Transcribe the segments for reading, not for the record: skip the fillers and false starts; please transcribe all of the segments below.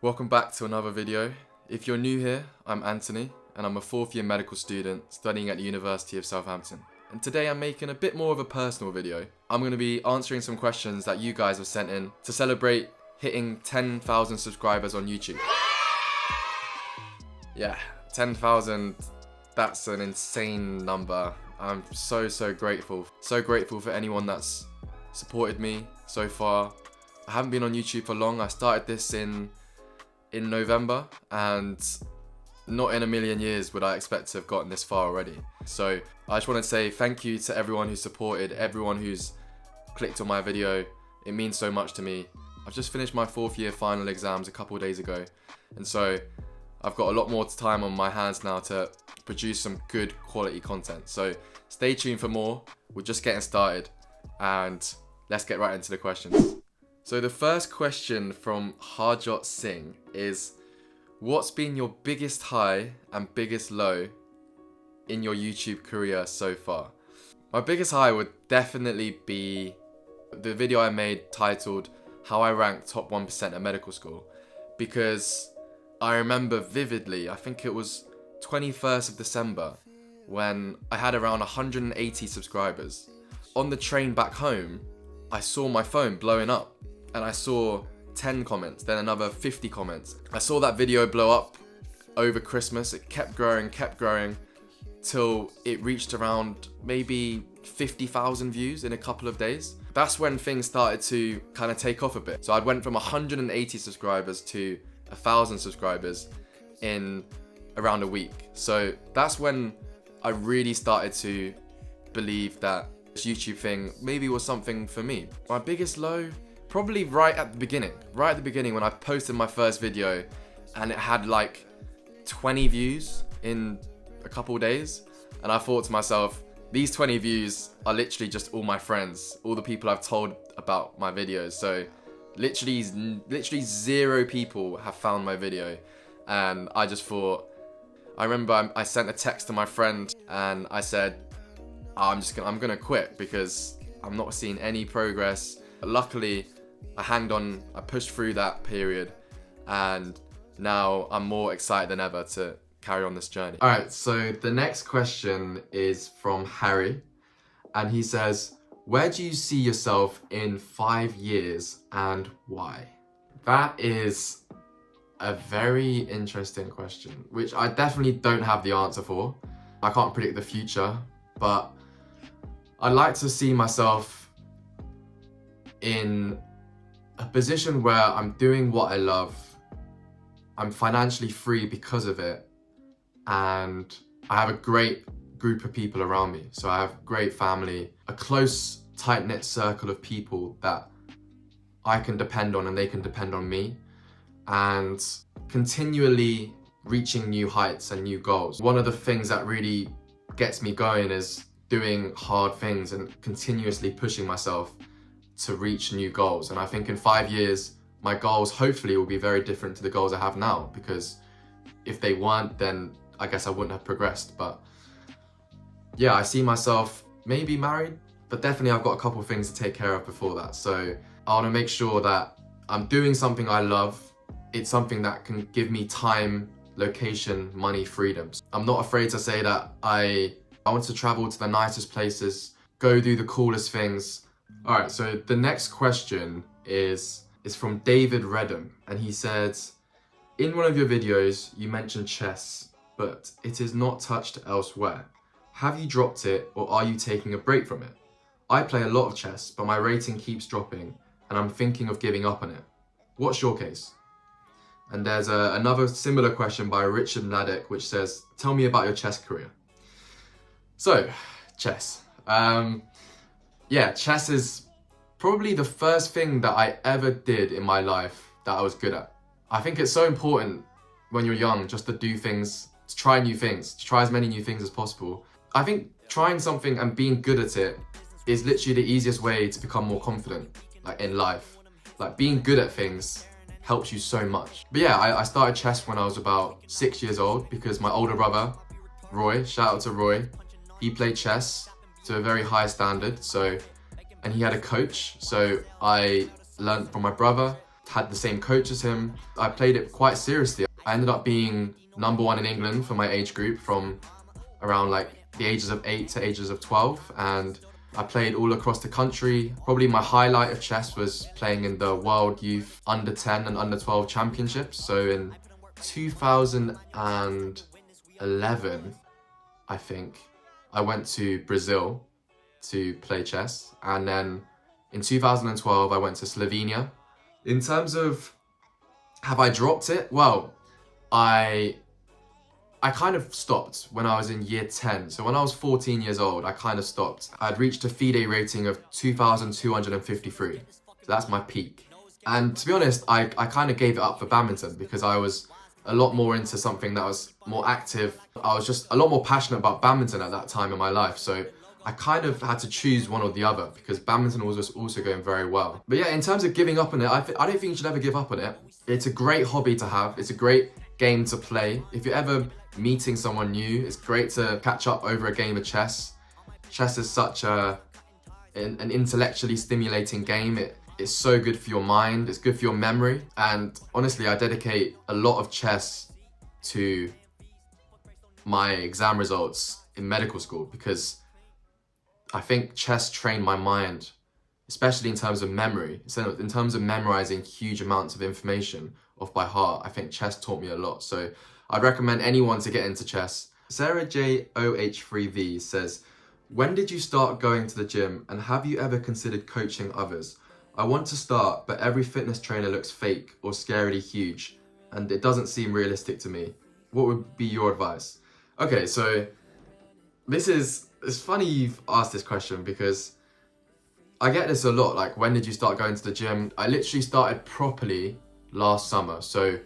Welcome back to another video. If you're new here, I'm Anthony and I'm a 4th year medical student studying at the University of Southampton. And today I'm making a bit more of a personal video. I'm going to be answering some questions that you guys have sent in to celebrate hitting 10,000 subscribers on YouTube. Yeah, 10,000, that's an insane number. I'm so grateful. So grateful for anyone that's supported me so far. I haven't been on YouTube for long. I started this in November, and not in a million years would I expect to have gotten this far already. So I just want to say thank you to everyone who supported, everyone who's clicked on my video. It means so much to me. I've just finished my 4th year final exams a couple of days ago, and so I've got a lot more time on my hands now to produce some good quality content. So stay tuned for more. We're just getting started, and let's get right into the questions. So the first question from Harjot Singh is, what's been your biggest high and biggest low in your YouTube career so far? My biggest high would definitely be the video I made titled How I Ranked Top 1% at Medical School, because I remember vividly, I think it was 21st of December, when I had around 180 subscribers. On the train back home, I saw my phone blowing up. And I saw 10 comments, then another 50 comments. I saw that video blow up over Christmas. It kept growing, till it reached around maybe 50,000 views in a couple of days. That's when things started to kind of take off a bit. So I went from 180 subscribers to 1,000 subscribers in around a week. So that's when I really started to believe that this YouTube thing maybe was something for me. My biggest low? Probably right at the beginning when I posted my first video and it had like 20 views in a couple of days, and I thought to myself, these 20 views are literally just all my friends, all the people I've told about my videos. So literally 0 people have found my video, and I just thought, I remember I sent a text to my friend and I said, I'm gonna quit because I'm not seeing any progress. Luckily, I hanged on, I pushed through that period, and now I'm more excited than ever to carry on this journey. Alright, so the next question is from Harry, and he says, where do you see yourself in 5 years and why? That is a very interesting question, which I definitely don't have the answer for. I can't predict the future, but I'd like to see myself in a position where I'm doing what I love, I'm financially free because of it, and I have a great group of people around me. So I have great family, a close, tight-knit circle of people that I can depend on and they can depend on me, and continually reaching new heights and new goals. One of the things that really gets me going is doing hard things and continuously pushing myself to reach new goals. And I think in 5 years, my goals hopefully will be very different to the goals I have now, because if they weren't, then I guess I wouldn't have progressed. But yeah, I see myself maybe married, but definitely I've got a couple of things to take care of before that. So I want to make sure that I'm doing something I love. It's something that can give me time, location, money, freedoms. I'm not afraid to say that I want to travel to the nicest places, go do the coolest things. All right, so the next question is from David Redham, and he says, in one of your videos, you mentioned chess, but it is not touched elsewhere. Have you dropped it, or are you taking a break from it? I play a lot of chess, but my rating keeps dropping, and I'm thinking of giving up on it. What's your case? And there's another similar question by Richard Ladek, which says, tell me about your chess career. So, chess. Yeah, chess is probably the first thing that I ever did in my life that I was good at. I think it's so important when you're young just to do things, to try new things, to try as many new things as possible. I think trying something and being good at it is literally the easiest way to become more confident, like in life. Like being good at things helps you so much. But yeah, I started chess when I was about 6 years old because my older brother, Roy, shout out to Roy, he played chess to a very high standard, and he had a coach, so I learned from my brother had the same coach as him. I played it quite seriously. I ended up being #1 in England for my age group from around like the ages of 8 to ages of 12, and I played all across the country. Probably my highlight of chess was playing in the World Youth Under 10 and Under 12 Championships. So in 2011, I think, I went to Brazil to play chess, and then in 2012 I went to Slovenia. In terms of have I dropped it? Well, I kind of stopped when I was in year 10. So when I was 14 years old, I kind of stopped. I'd reached a FIDE rating of 2,253. So that's my peak. And to be honest, I kind of gave it up for badminton because I was a lot more into something that was more active. I was just a lot more passionate about badminton at that time in my life. So I kind of had to choose one or the other because badminton was just also going very well. But yeah, in terms of giving up on it, I don't think you should ever give up on it. It's a great hobby to have. It's a great game to play. If you're ever meeting someone new, it's great to catch up over a game of chess. Chess is such an intellectually stimulating game. It's so good for your mind, it's good for your memory. And honestly, I dedicate a lot of chess to my exam results in medical school because I think chess trained my mind, especially in terms of memory. So in terms of memorizing huge amounts of information off by heart, I think chess taught me a lot. So I'd recommend anyone to get into chess. Sarah JOH3V says, when did you start going to the gym and have you ever considered coaching others? I want to start, but every fitness trainer looks fake or scarily huge and it doesn't seem realistic to me. What would be your advice? Okay, so it's funny you've asked this question because I get this a lot, like when did you start going to the gym? I literally started properly last summer, so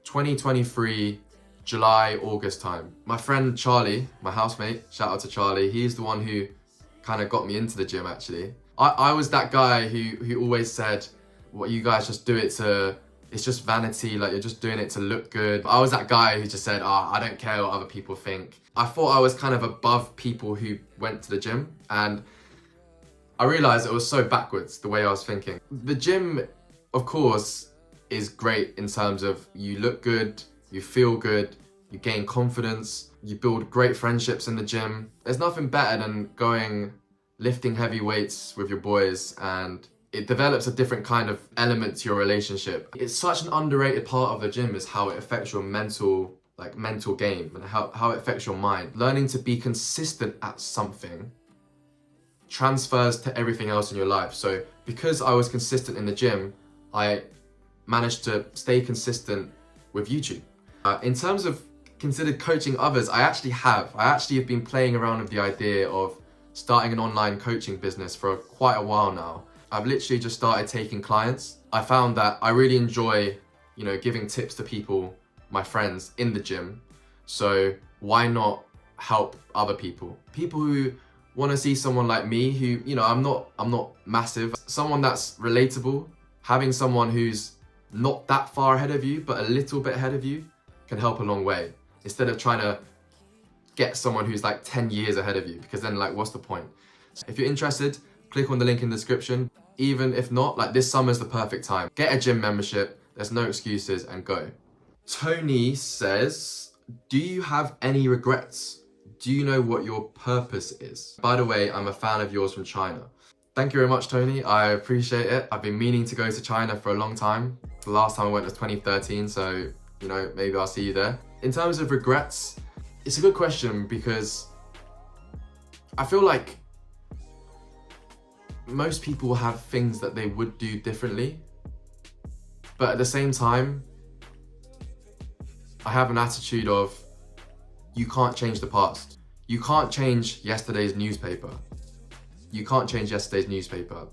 2023, July, August time. My friend Charlie, my housemate, shout out to Charlie, he's the one who kind of got me into the gym actually. I was that guy who always said, what you guys just do it to, it's just vanity, like you're just doing it to look good. I was that guy who just said, I don't care what other people think. I thought I was kind of above people who went to the gym, and I realized it was so backwards the way I was thinking. The gym, of course, is great in terms of you look good, you feel good, you gain confidence, you build great friendships in the gym. There's nothing better than lifting heavy weights with your boys, and it develops a different kind of element to your relationship. It's such an underrated part of the gym is how it affects your mental game and how it affects your mind. Learning to be consistent at something transfers to everything else in your life. So because I was consistent in the gym, I managed to stay consistent with YouTube. In terms of considered coaching others, I actually have been playing around with the idea of starting an online coaching business for quite a while now. I've literally just started taking clients. I found that I really enjoy, giving tips to people, my friends in the gym. So why not help other people? People who want to see someone like me who, I'm not massive, someone that's relatable. Having someone who's not that far ahead of you, but a little bit ahead of you can help a long way. Instead of trying to get someone who's like 10 years ahead of you, because then what's the point? If you're interested, click on the link in the description. Even if not, this summer's the perfect time. Get a gym membership, there's no excuses, and go. Tony says, do you have any regrets? Do you know what your purpose is? By the way, I'm a fan of yours from China. Thank you very much, Tony. I appreciate it. I've been meaning to go to China for a long time. The last time I went was 2013, so, maybe I'll see you there. In terms of regrets, it's a good question because I feel like most people have things that they would do differently, but at the same time, I have an attitude of you can't change the past. You can't change yesterday's newspaper. You can't change yesterday's newspaper.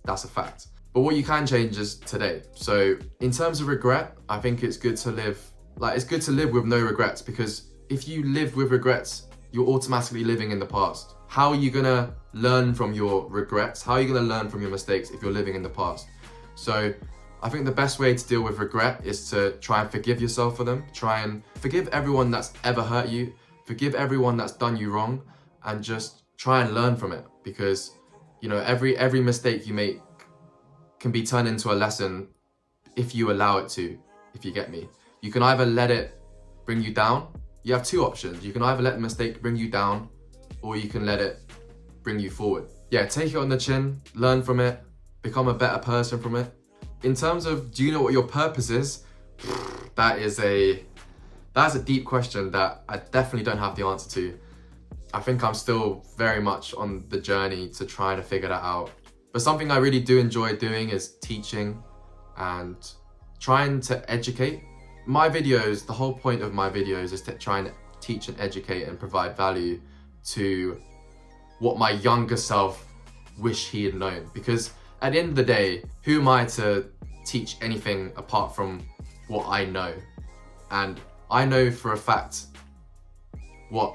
That's a fact. But what you can change is today. So in terms of regret, I think it's good to live, it's good to live with no regrets, because if you live with regrets, you're automatically living in the past. How are you gonna learn from your regrets? How are you gonna learn from your mistakes if you're living in the past? So I think the best way to deal with regret is to try and forgive yourself for them. Try and forgive everyone that's ever hurt you. Forgive everyone that's done you wrong, and just try and learn from it, because every mistake you make can be turned into a lesson if you allow it to, if you get me. You can either let it bring you down. You have two options. You can either let the mistake bring you down, or you can let it bring you forward. Yeah, take it on the chin, learn from it, become a better person from it. In terms of, do you know what your purpose is? That's a deep question that I definitely don't have the answer to. I think I'm still very much on the journey to try to figure that out. But something I really do enjoy doing is teaching and trying to educate. My videos, the whole point of my videos is to try and teach and educate and provide value to what my younger self wish he had known. Because at the end of the day, who am I to teach anything apart from what I know? And I know for a fact what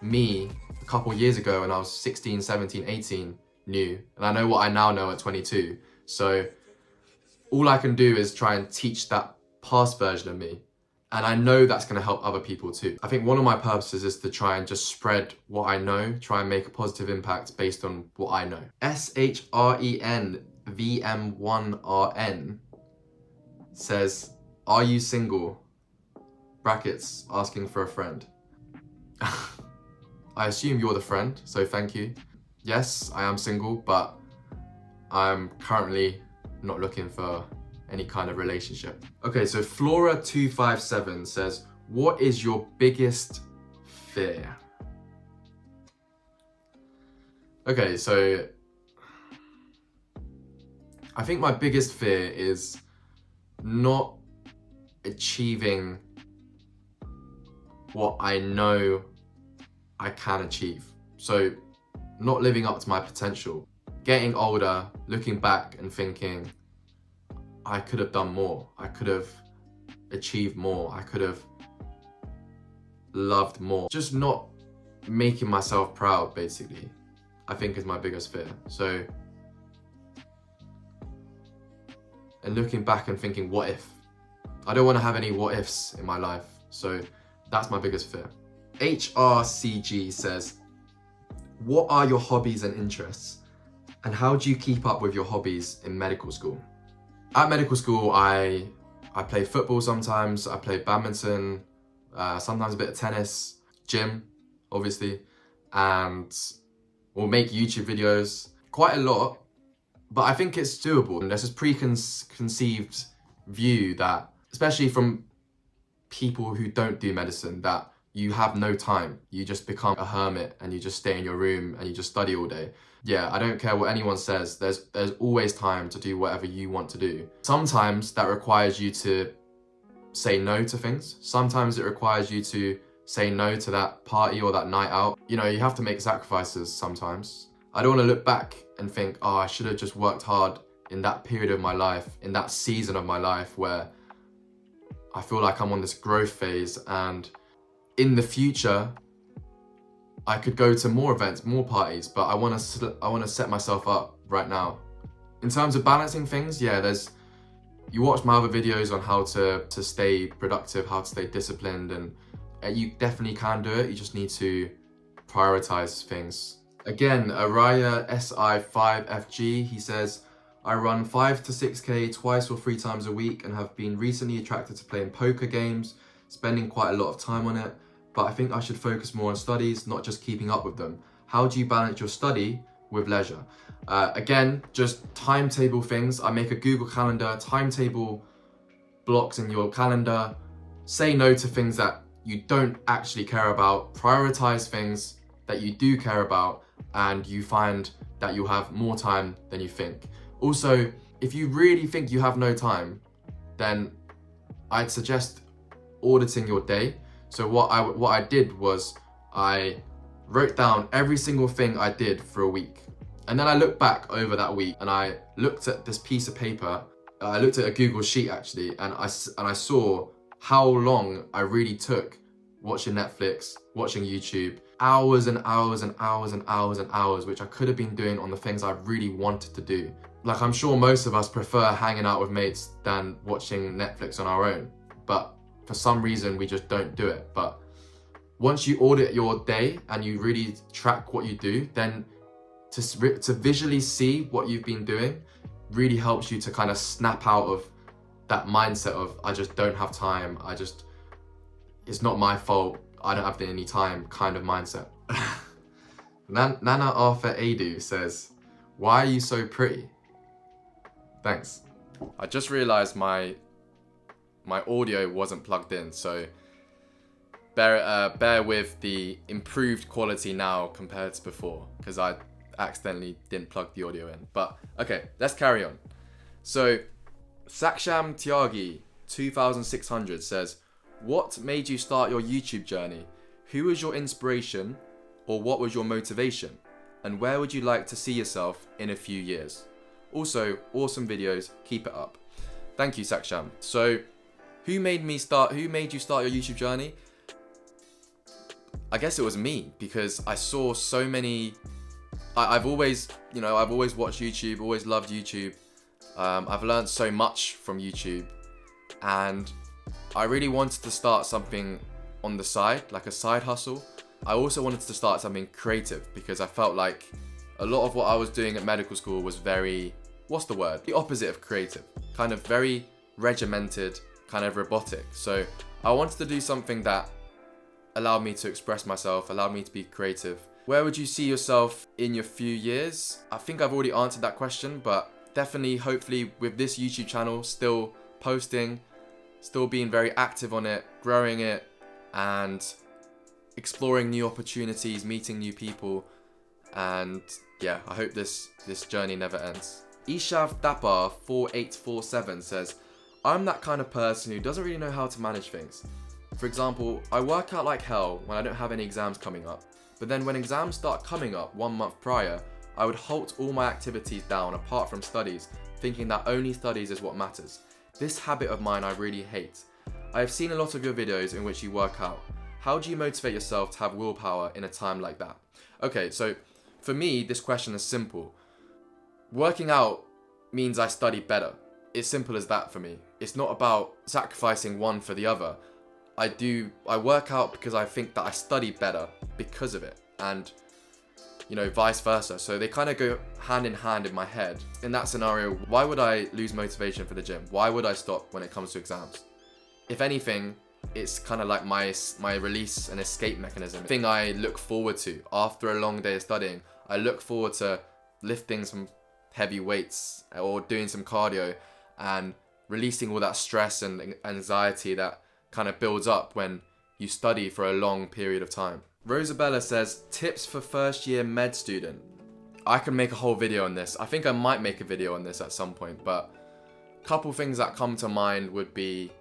me a couple years ago when I was 16, 17, 18 knew, and I know what I now know at 22. So all I can do is try and teach that past version of me, and I know that's going to help other people too. I think one of my purposes is to try and just spread what I know, try and make a positive impact based on what I know. SHRENVM1RN says, are you single? Brackets, asking for a friend. I assume you're the friend, so thank you. Yes, I am single, but I'm currently not looking for any kind of relationship. Okay, so Flora257 says, what is your biggest fear? Okay, so I think my biggest fear is not achieving what I know I can achieve. So not living up to my potential. Getting older, looking back and thinking, I could have done more. I could have achieved more. I could have loved more. Just not making myself proud, basically, I think is my biggest fear. So, and looking back and thinking, what if? I don't want to have any what ifs in my life. So that's my biggest fear. HRCG says, what are your hobbies and interests? And how do you keep up with your hobbies in medical school? At medical school, I play football sometimes, I play badminton, sometimes a bit of tennis, gym, obviously, and we'll make YouTube videos, quite a lot, but I think it's doable. And there's this preconceived view that, especially from people who don't do medicine, that you have no time. You just become a hermit and you just stay in your room and you just study all day. Yeah, I don't care what anyone says. There's always time to do whatever you want to do. Sometimes that requires you to say no to things. Sometimes it requires you to say no to that party or that night out. You know, you have to make sacrifices sometimes. I don't want to look back and think, oh, I should have just worked hard in that period of my life, in that season of my life where I feel like I'm on this growth phase, and in the future, I could go to more events, more parties, but I want to set myself up right now. In terms of balancing things, yeah, you watch my other videos on how to stay productive, how to stay disciplined, and you definitely can do it. You just need to prioritize things. Again, Araya SI5FG, he says, I run 5 to 6K twice or 3 times a week and have been recently attracted to playing poker games, spending quite a lot of time on it, but I think I should focus more on studies, not just keeping up with them. How do you balance your study with leisure? Again, just timetable things. I make a Google Calendar, timetable blocks in your calendar. Say no to things that you don't actually care about. Prioritize things that you do care about, and you find that you have more time than you think. Also, if you really think you have no time, then I'd suggest auditing your day. So what I did was I wrote down every single thing I did for a week. And then I looked back over that week and I looked at this piece of paper. I looked at a Google Sheet actually, and I saw how long I really took watching Netflix, watching YouTube, hours and hours and hours and hours and hours, which I could have been doing on the things I really wanted to do. Like, I'm sure most of us prefer hanging out with mates than watching Netflix on our own, but for some reason we just don't do it. But once you audit your day and you really track what you do, then to visually see what you've been doing really helps you to kind of snap out of that mindset of I just don't have time, it's not my fault, I don't have any time kind of mindset. Nana Arthur Adu says, why are you so pretty? Thanks. I just realized my audio wasn't plugged in, so bear with the improved quality now compared to before, because I accidentally didn't plug the audio in. But okay, let's carry on. So Saksham Tyagi 2600 says, what made you start your YouTube journey? Who was your inspiration, or what was your motivation? And where would you like to see yourself in a few years? Also, awesome videos, keep it up. Thank you, Saksham. So who made you start your YouTube journey? I guess it was me, because I saw so many. I've always watched YouTube, always loved YouTube. I've learned so much from YouTube, and I really wanted to start something on the side, like a side hustle. I also wanted to start something creative, because I felt like a lot of what I was doing at medical school was very, the opposite of creative, kind of very regimented, kind of robotic. So I wanted to do something that allowed me to express myself, allowed me to be creative. Where would you see yourself in your few years? I think I've already answered that question, but definitely, hopefully, with this YouTube channel, still posting, still being very active on it, growing it, and exploring new opportunities, meeting new people. And yeah, I hope this journey never ends. Ishav Dapar 4847 says, I'm that kind of person who doesn't really know how to manage things. For example, I work out like hell when I don't have any exams coming up, but then when exams start coming up 1 month prior, I would halt all my activities down apart from studies, thinking that only studies is what matters. This habit of mine I really hate. I have seen a lot of your videos in which you work out. How do you motivate yourself to have willpower in a time like that? Okay, so for me, this question is simple. Working out means I study better. It's simple as that for me. It's not about sacrificing one for the other. I work out because I think that I study better because of it, and vice versa. So they kind of go hand in hand in my head. In that scenario, why would I lose motivation for the gym? Why would I stop when it comes to exams? If anything, it's kind of like my release and escape mechanism. Thing I look forward to after a long day of studying. I look forward to lifting some heavy weights or doing some cardio and releasing all that stress and anxiety that kind of builds up when you study for a long period of time. Rosabella says, tips for first year med student. I can make a whole video on this. I think I might make a video on this at some point, but a couple things that come to mind would be,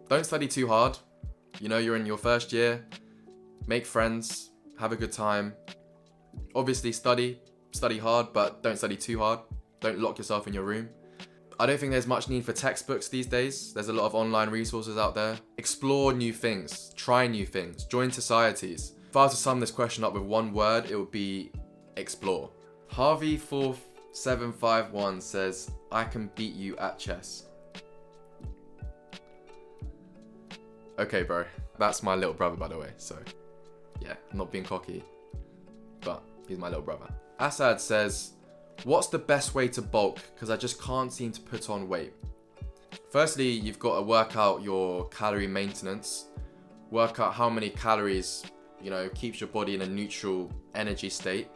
don't study too hard. You're in your first year. Make friends, have a good time. Obviously study hard, but don't study too hard. Don't lock yourself in your room. I don't think there's much need for textbooks these days. There's a lot of online resources out there. Explore new things, try new things, join societies. If I was to sum this question up with one word, it would be explore. Harvey4751 says, I can beat you at chess. Okay, bro. That's my little brother, by the way. So, yeah, I'm not being cocky, but he's my little brother. Assad says, what's the best way to bulk? Because I just can't seem to put on weight. Firstly, you've got to work out your calorie maintenance. Work out how many calories, keeps your body in a neutral energy state.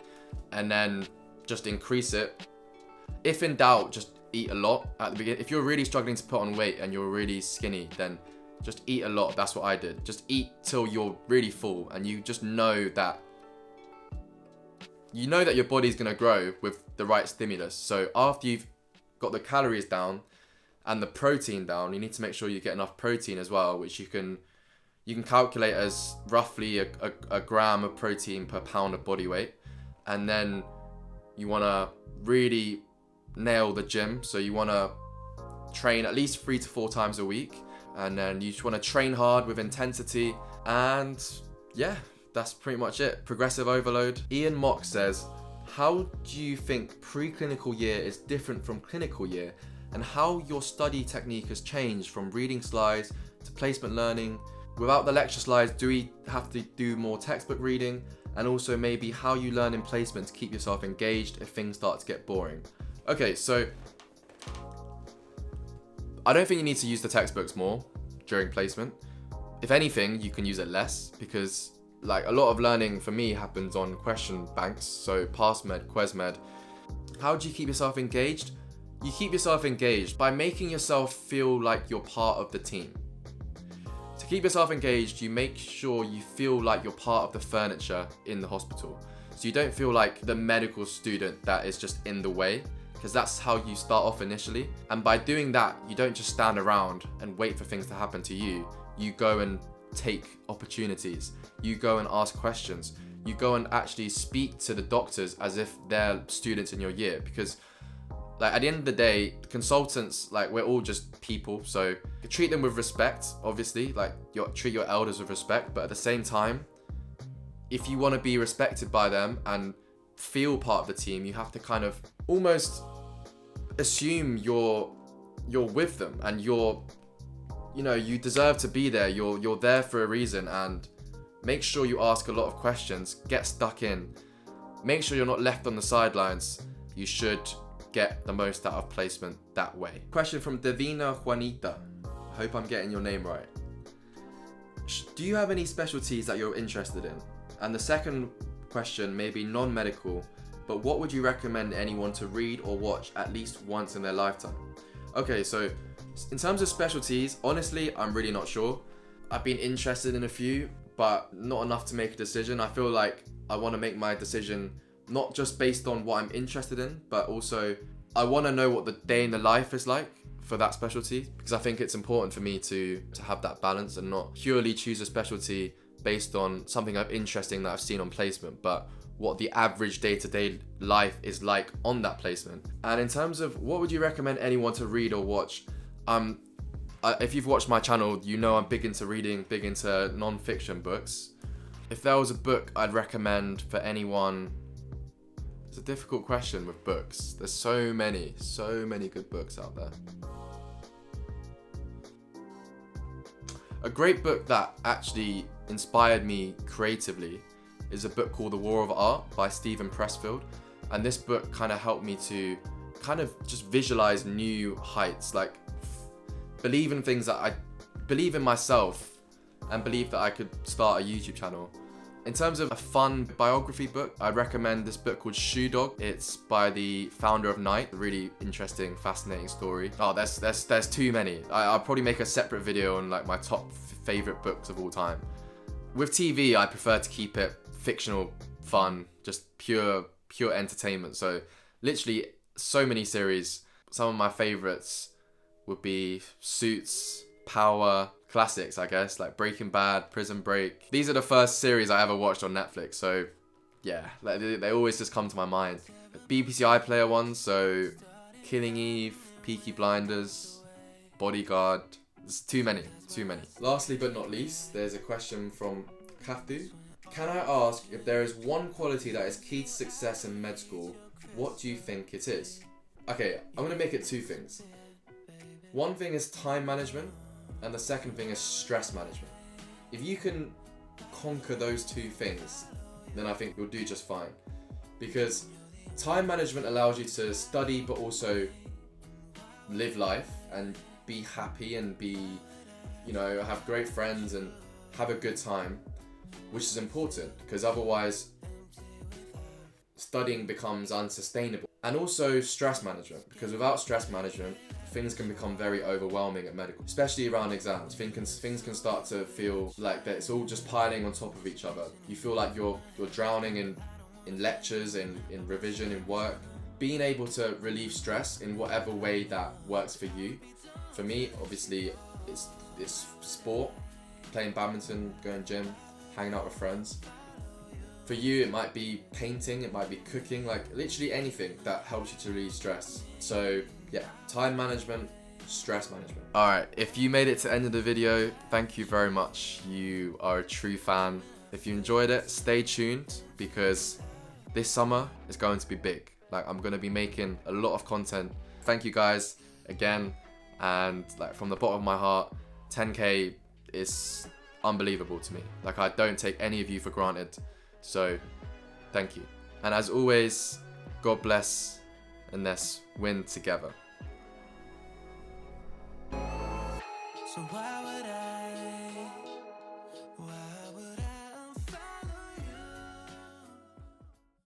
And then just increase it. If in doubt, just eat a lot at the beginning. If you're really struggling to put on weight and you're really skinny, then just eat a lot. That's what I did. Just eat till you're really full, and you just know that your body's gonna grow with the right stimulus. So after you've got the calories down and the protein down, you need to make sure you get enough protein as well, which you can calculate as roughly a gram of protein per pound of body weight. And then you wanna really nail the gym. So you wanna train at least 3 to 4 times a week. And then you just wanna train hard with intensity. And yeah, that's pretty much it. Progressive overload. Ian Mock says, how do you think preclinical year is different from clinical year, and how your study technique has changed from reading slides to placement learning? Without the lecture slides, do we have to do more textbook reading? And also maybe how you learn in placement to keep yourself engaged if things start to get boring. Okay, so I don't think you need to use the textbooks more during placement. If anything, you can use it less, because like a lot of learning for me happens on question banks, so PassMed, QuesMed. How do you keep yourself engaged? You keep yourself engaged by making yourself feel like you're part of the team. To keep yourself engaged, you make sure you feel like you're part of the furniture in the hospital. So you don't feel like the medical student that is just in the way, because that's how you start off initially. And by doing that, you don't just stand around and wait for things to happen to you. You go and take opportunities. You go and ask questions. You go and actually speak to the doctors as if they're students in your year, because like at the end of the day, consultants, like we're all just people, so treat them with respect, obviously, like treat your elders with respect, but at the same time, if you want to be respected by them and feel part of the team, you have to kind of almost assume you're with them, and you deserve to be there. You're there for a reason, and make sure you ask a lot of questions, get stuck in, make sure you're not left on the sidelines. You should get the most out of placement that way. Question from Davina Juanita. I hope I'm getting your name right. Do you have any specialties that you're interested in? And the second question may be non-medical, but what would you recommend anyone to read or watch at least once in their lifetime? Okay, so in terms of specialties, honestly, I'm really not sure. I've been interested in a few, but not enough to make a decision. I feel like I want to make my decision not just based on what I'm interested in, but also I want to know what the day in the life is like for that specialty, because I think it's important for me to have that balance and not purely choose a specialty based on something interesting that I've seen on placement, but what the average day-to-day life is like on that placement. And in terms of what would you recommend anyone to read or watch, if you've watched my channel, you know I'm big into reading, big into non-fiction books. If there was a book I'd recommend for anyone, it's a difficult question with books. There's so many good books out there. A great book that actually inspired me creatively is a book called The War of Art by Stephen Pressfield. And this book kind of helped me to kind of just visualize new heights, like believe in things that I believe in myself, and believe that I could start a YouTube channel. In terms of a fun biography book, I recommend this book called Shoe Dog. It's by the founder of Nike. A really interesting, fascinating story. Oh, there's too many. I'll probably make a separate video on like my top favorite books of all time. With TV, I prefer to keep it fictional, fun, just pure entertainment. So literally so many series. Some of my favorites would be Suits, Power, classics, I guess, like Breaking Bad, Prison Break. These are the first series I ever watched on Netflix, so yeah, they always just come to my mind. BBC iPlayer ones, so Killing Eve, Peaky Blinders, Bodyguard. There's too many. Lastly but not least, there's a question from Kathu. Can I ask, if there is one quality that is key to success in med school, what do you think it is? Okay, I'm gonna make it two things. One thing is time management, and the second thing is stress management. If you can conquer those two things, then I think you'll do just fine. Because time management allows you to study but also live life and be happy and have great friends and have a good time, which is important, because otherwise studying becomes unsustainable. And also stress management, because without stress management, things can become very overwhelming at medical, especially around exams. Things can start to feel like that it's all just piling on top of each other. You feel like you're drowning in lectures, in revision, in work. Being able to relieve stress in whatever way that works for you. For me, obviously, it's sport, playing badminton, going gym, hanging out with friends. For you, it might be painting, it might be cooking, like literally anything that helps you to relieve stress. So yeah, time management, stress management. Alright, if you made it to the end of the video, thank you very much. You are a true fan. If you enjoyed it, stay tuned, because this summer is going to be big. Like, I'm going to be making a lot of content. Thank you guys again, and like from the bottom of my heart, 10k is unbelievable to me. Like, I don't take any of you for granted. So thank you. And as always, God bless, and let's win together. So why would I